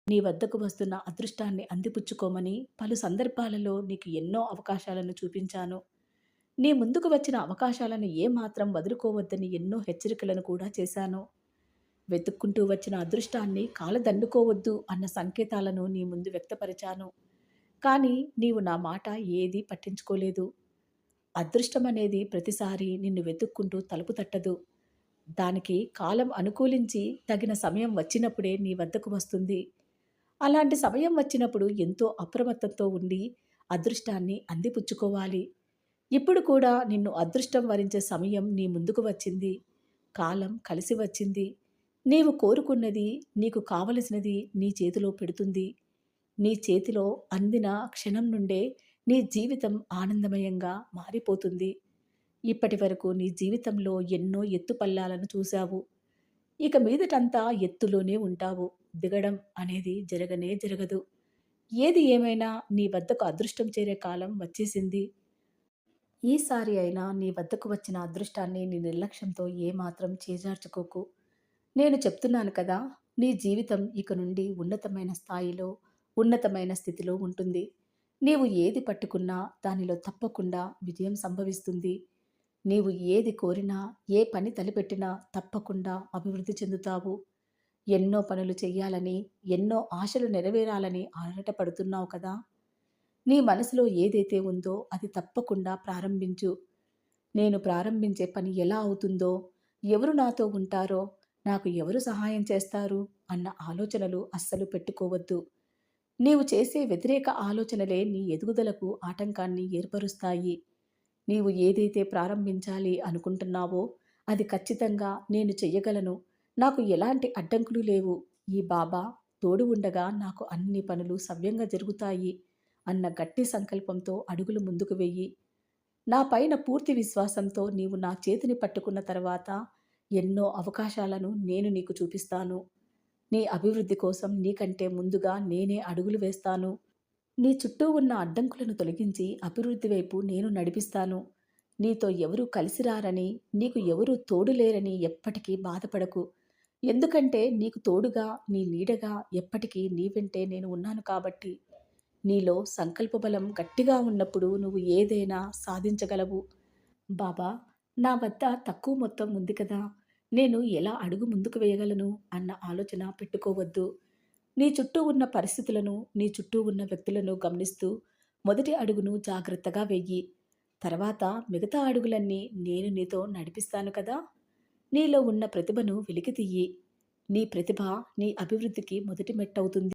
నీ వద్దకు వస్తున్న అదృష్టాన్ని అందిపుచ్చుకోమని పలు సందర్భాలలో నీకు ఎన్నో అవకాశాలను చూపించాను. నీ ముందుకు వచ్చిన అవకాశాలను ఏమాత్రం వదులుకోవద్దని ఎన్నో హెచ్చరికలను కూడా చేశాను. వెతుక్కుంటూ వచ్చిన అదృష్టాన్ని కాలదన్నుకోవద్దు అన్న సంకేతాలను నీ ముందు వ్యక్తపరిచాను. కానీ నీవు నా మాట ఏదీ పట్టించుకోలేదు. అదృష్టమనేది ప్రతిసారి నిన్ను వెతుక్కుంటూ తలుపు తట్టదు. దానికి కాలం అనుకూలించి తగిన సమయం వచ్చినప్పుడే నీ వద్దకు వస్తుంది. అలాంటి సమయం వచ్చినప్పుడు ఎంతో అప్రమత్తంతో ఉండి అదృష్టాన్ని అందిపుచ్చుకోవాలి. ఇప్పుడు కూడా నిన్ను అదృష్టం వరించే సమయం నీ ముందుకు వచ్చింది. కాలం కలిసి వచ్చింది. నీవు కోరుకున్నది, నీకు కావలసినది నీ చేతిలో పెడుతుంది. నీ చేతిలో అందిన క్షణం నుండే నీ జీవితం ఆనందమయంగా మారిపోతుంది. ఇప్పటి వరకు నీ జీవితంలో ఎన్నో ఎత్తుపల్లాలను చూశావు. ఇక మీదటంతా ఎత్తులోనే ఉంటావు. దిగడం అనేది జరగనే జరగదు. ఏది ఏమైనా నీ వద్దకు అదృష్టం చేరే కాలం వచ్చేసింది. ఈసారి అయినా నీ వద్దకు వచ్చిన అదృష్టాన్ని నీ నిర్లక్ష్యంతో ఏమాత్రం చేజార్చుకోకు. నేను చెప్తున్నాను కదా, నీ జీవితం ఇక నుండి ఉన్నతమైన స్థాయిలో, ఉన్నతమైన స్థితిలో ఉంటుంది. నీవు ఏది పట్టుకున్నా దానిలో తప్పకుండా విజయం సంభవిస్తుంది. నీవు ఏది కోరినా, ఏ పని తలపెట్టినా తప్పకుండా అభివృద్ధి చెందుతావు. ఎన్నో పనులు చెయ్యాలని, ఎన్నో ఆశలు నెరవేరాలని ఆరాటపడుతున్నావు కదా! నీ మనసులో ఏదైతే ఉందో అది తప్పకుండా ప్రారంభించు. నేను ప్రారంభించే పని ఎలా అవుతుందో, ఎవరు నాతో ఉంటారో, నాకు ఎవరు సహాయం చేస్తారు అన్న ఆలోచనలు అస్సలు పెట్టుకోవద్దు. నీవు చేసే వ్యతిరేక ఆలోచనలే నీ ఎదుగుదలకు ఆటంకాన్ని ఏర్పరుస్తాయి. నీవు ఏదైతే ప్రారంభించాలి అనుకుంటున్నావో అది ఖచ్చితంగా నేను చెయ్యగలను. నాకు ఎలాంటి అడ్డంకులు లేవు. ఈ బాబా తోడు ఉండగా నాకు అన్ని పనులు సవ్యంగా జరుగుతాయి అన్న గట్టి సంకల్పంతో అడుగులు ముందుకు వెయ్యి. నా పైన పూర్తి విశ్వాసంతో నీవు నా చేతిని పట్టుకున్న తర్వాత ఎన్నో అవకాశాలను నేను నీకు చూపిస్తాను. నీ అభివృద్ధి కోసం నీకంటే ముందుగా నేనే అడుగులు వేస్తాను. నీ చుట్టూ ఉన్న అడ్డంకులను తొలగించి అభివృద్ధి వైపు నేను నడిపిస్తాను. నీతో ఎవరూ కలిసి రారని, నీకు ఎవరూ తోడు లేరని ఎప్పటికీ బాధపడకు. ఎందుకంటే నీకు తోడుగా, నీ నీడగా ఎప్పటికీ నీ వెంటే నేను ఉన్నాను కాబట్టి. నీలో సంకల్ప బలం గట్టిగా ఉన్నప్పుడు నువ్వు ఏదైనా సాధించగలవు. బాబా, నా వద్ద తక్కువ మొత్తం ఉంది కదా, నేను ఎలా అడుగు ముందుకు వేయగలను అన్న ఆలోచన పెట్టుకోవద్దు. నీ చుట్టూ ఉన్న పరిస్థితులను, నీ చుట్టూ ఉన్న వ్యక్తులను గమనిస్తూ మొదటి అడుగును జాగ్రత్తగా వెయ్యి. తర్వాత మిగతా అడుగులన్నీ నేను నీతో నడిపిస్తాను కదా! నీలో ఉన్న ప్రతిభను వెలికితీయి. నీ ప్రతిభ నీ అభివృద్ధికి మొదటి మెట్టవుతుంది.